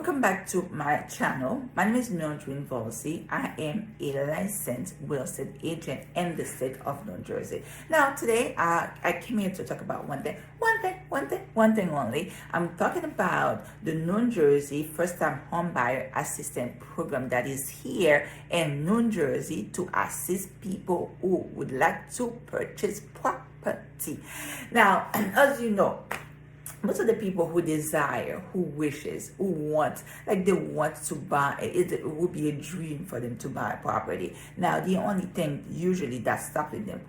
Welcome back to my channel. My name is Mildred Volsi. I am a licensed real estate agent in the state of New Jersey. Now today I came here to talk about one thing only. I'm talking about the New Jersey first time home buyer assistance program that is here in New Jersey to assist people who would like to purchase property. Now, as you know, most of the people who desire, who wishes, who want, like they want to buy, it would be a dream for them to buy a property. Now, the only thing usually that's stopping them,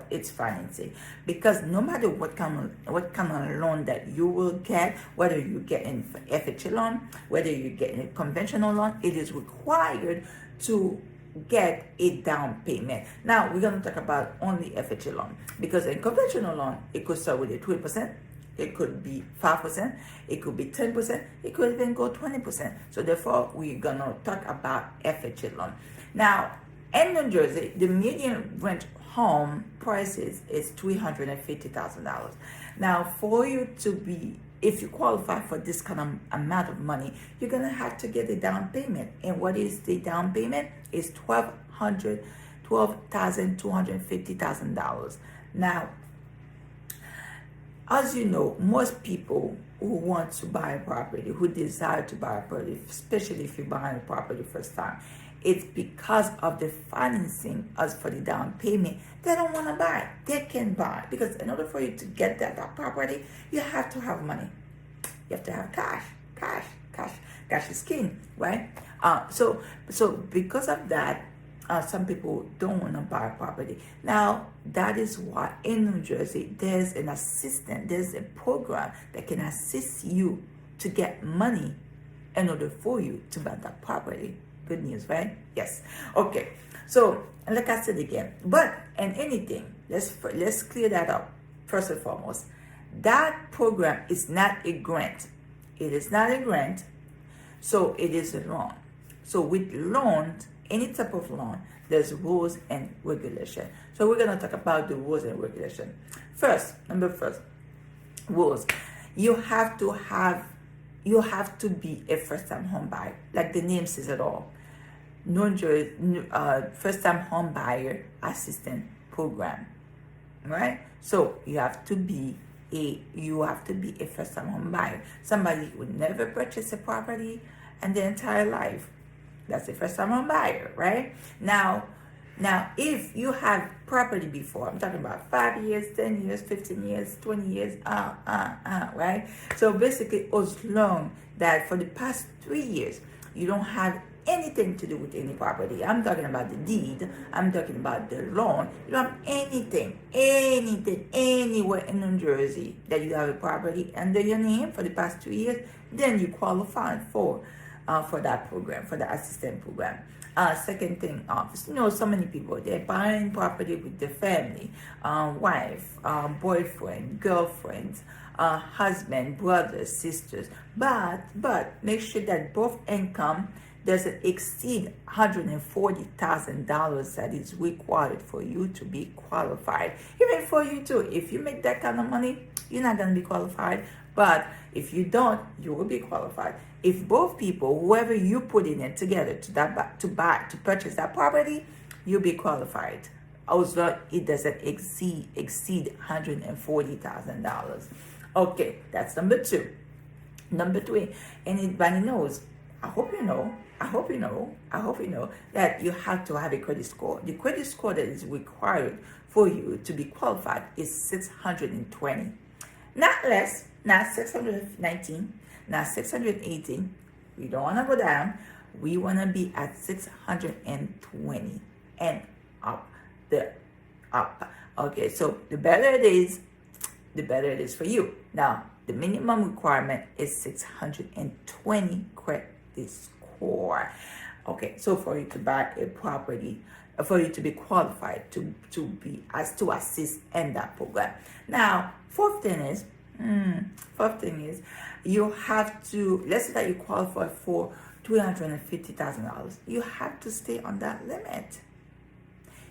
it's financing. Because no matter what kind of loan that you will get, whether you get an FHA loan, whether you get a conventional loan, it is required to get a down payment. Now, we're going to talk about only FHA loan, because a conventional loan, it could start with a 20%. It could be 5%, it could be 10%, it could even go 20%. So therefore, we're gonna talk about FHA loan. Now, in New Jersey, the median rent home prices is $350,000. Now, for you to be, if you qualify for this kind of amount of money, you're gonna have to get a down payment. And what is the down payment? It's $12,250,000. Now, as you know, most people who want to buy a property, who desire to buy a property, especially if you're buying a property first time, it's because of the financing. As for the down payment, they don't want to buy. They can buy, because in order for you to get that property, you have to have money. You have to have cash. Cash is king, right? So because of that, some people don't want to buy a property. Now, that is why in New Jersey, there's an assistant, there's a program that can assist you to get money in order for you to buy that property. Good news, right? Yes. Okay. So, and like I said again, but in anything, let's clear that up. First and foremost, that program is not a grant. It is not a grant. So it is a loan. So with loans, any type of loan, there's rules and regulation. So we're gonna talk about the rules and regulation. Number first, rules. You have to be a first-time home buyer, like the name says it all. First-time home buyer assistance program, right? So you have to be a first-time home buyer. Somebody who never purchased a property in their entire life. That's the first time home buyer, right? Now, if you have property before, I'm talking about 5 years, 10 years, 15 years, 20 years, right? So basically, as long that for the past 3 years, you don't have anything to do with any property. I'm talking about the deed. I'm talking about the loan. You don't have anything, anywhere in New Jersey that you have a property under your name for the past 2 years, then you qualify for that program, for the assistant program. Second thing, so many people, they're buying property with their family, wife, boyfriend, girlfriend, husband, brothers, sisters. But make sure that both income doesn't exceed $140,000 that is required for you to be qualified. Even for you too, if you make that kind of money, you're not going to be qualified. But if you don't, you will be qualified. If both people, whoever you put in it together to purchase that property, you'll be qualified. Also, it doesn't exceed $140,000. Okay, that's number two. Number three, anybody knows, I hope you know that you have to have a credit score. The credit score that is required for you to be qualified is 620. Not less, not 619, not 618. We don't want to go down. We want to be at 620 and up. Okay, so the better it is for you. Now, the minimum requirement is 620 credit score. Okay, so for you to buy a property, for you to be qualified to assist in that program. Now, fourth thing is you have to, let's say that you qualify for $350,000. You have to stay on that limit.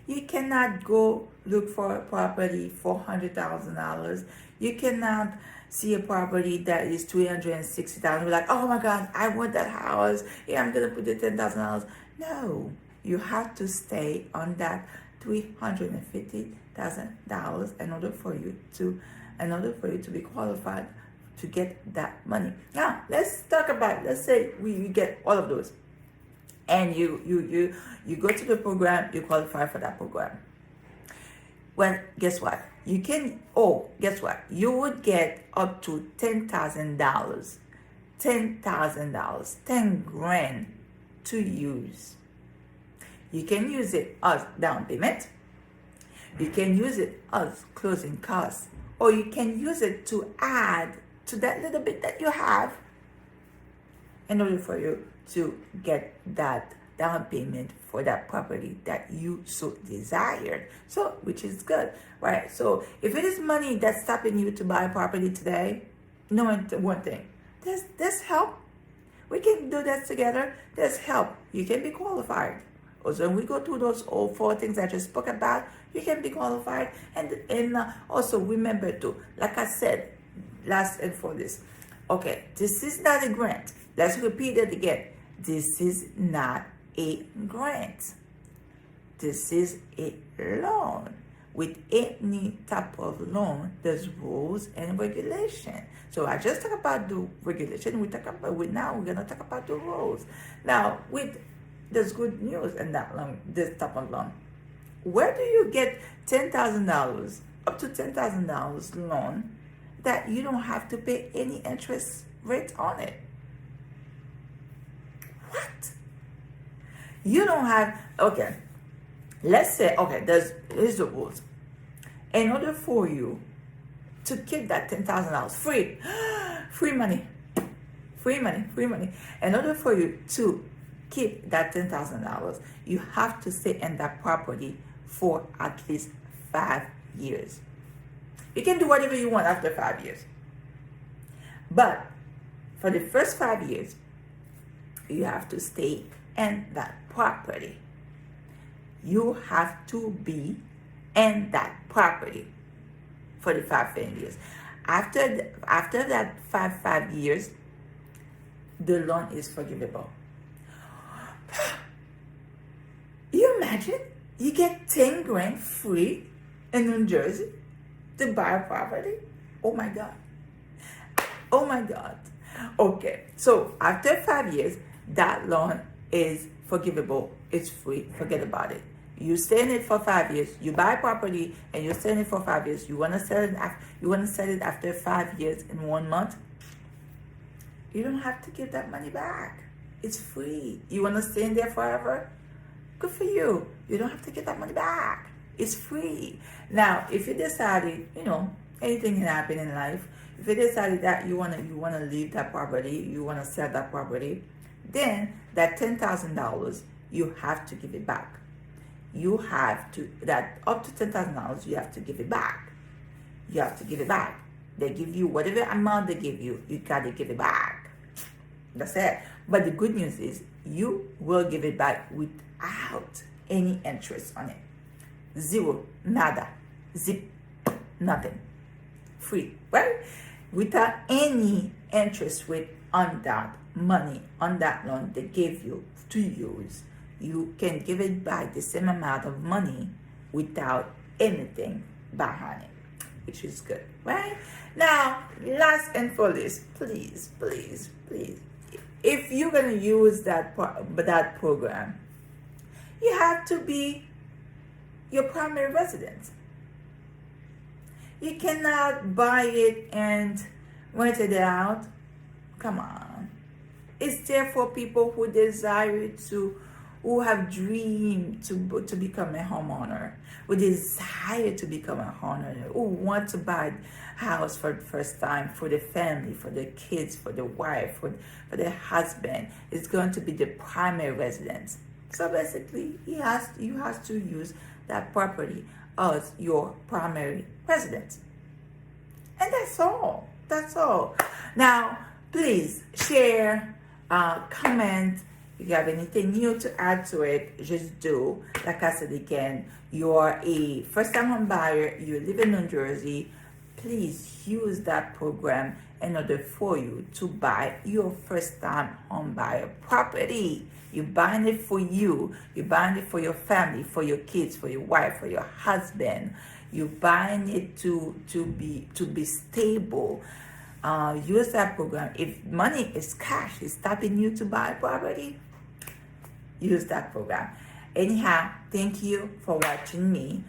You cannot go look for a property for $100,000. You cannot see a property that is $360,000. Be like, oh my God, I want that house. Yeah, I'm gonna put the $10,000. No, you have to stay on that $350,000 in order for you to be qualified to get that money. Now let's talk about, let's say we get all of those, and you go to the program, you qualify for that program. Well, guess what? Guess what? You would get up to $10,000, $10,000, 10 grand to use. You can use it as down payment. You can use it as closing costs, or you can use it to add to that little bit that you have in order for you to get that down payment for that property that you so desired. So, which is good, right? So, if it is money that's stopping you to buy a property today, know one thing: there's help. We can do this together. There's help. You can be qualified. Also, when we go through those all 4 things I just spoke about, you can be qualified. And also remember to, like I said, last and for this. Okay, this is not a grant. Let's repeat it again. This is not a grant. This is a loan. With any type of loan, there's rules and regulation. So I just talked about the regulation. Now we're gonna talk about the rules. Now, there's good news in that loan, this type of loan. Where do you get $10,000, up to $10,000 loan that you don't have to pay any interest rate on it? What? You don't have, okay, let's say, okay, here's the rules. In order for you to keep that $10,000 free money, in order for you to keep that $10,000, you have to stay in that property for at least 5 years. You can do whatever you want after 5 years. But for the first 5 years, you have to stay in that property. You have to be in that property for the 5 years. After that 5 years, the loan is forgivable. You imagine you get 10 grand free in New Jersey to buy a property? Oh my God. Oh my God. Okay, so after 5 years, that loan is forgivable. It's free. Forget about it. You stay in it for 5 years. You buy a property and you stay in it for 5 years. You want to sell it after 5 years in 1 month. You don't have to give that money back. It's free. You want to stay in there forever? Good for you. You don't have to get that money back. It's free. Now, if you decided, anything can happen in life. If you decided that you wanna leave that property, you wanna sell that property, then that $10,000 you have to give it back. You have to, that up to $10,000 you have to give it back. You have to give it back. They give you whatever amount they give you, you gotta give it back. That's it. But the good news is you will give it back without any interest on it. Zero, nada, zip, nothing. Free, right? Without any interest rate on that money, on that loan they gave you to use. You can give it back the same amount of money without anything behind it, which is good, right? Now, last and for least, please, if you're gonna use that program, you have to be your primary residence. You cannot buy it and rent it out. Come on. It's there for people who desire to, who have dreamed to become a homeowner, who desire to become a homeowner, who want to buy a house for the first time, for the family, for the kids, for the wife, for the husband. It's going to be the primary residence. So basically, you have to use that property as your primary residence. And that's all. That's all. Now, please share, comment, If you have anything new to add to it, just do. Like I said again, you're a first-time home buyer, you live in New Jersey, please use that program in order for you to buy your first-time home buyer property. You're buying it for you. You're buying it for your family, for your kids, for your wife, for your husband. You're buying it to be stable. Use that program. If money is cash is stopping you to buy property, use that program. Anyhow, thank you for watching me.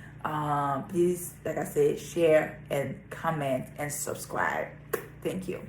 Please, like I said, share and comment and subscribe. Thank you.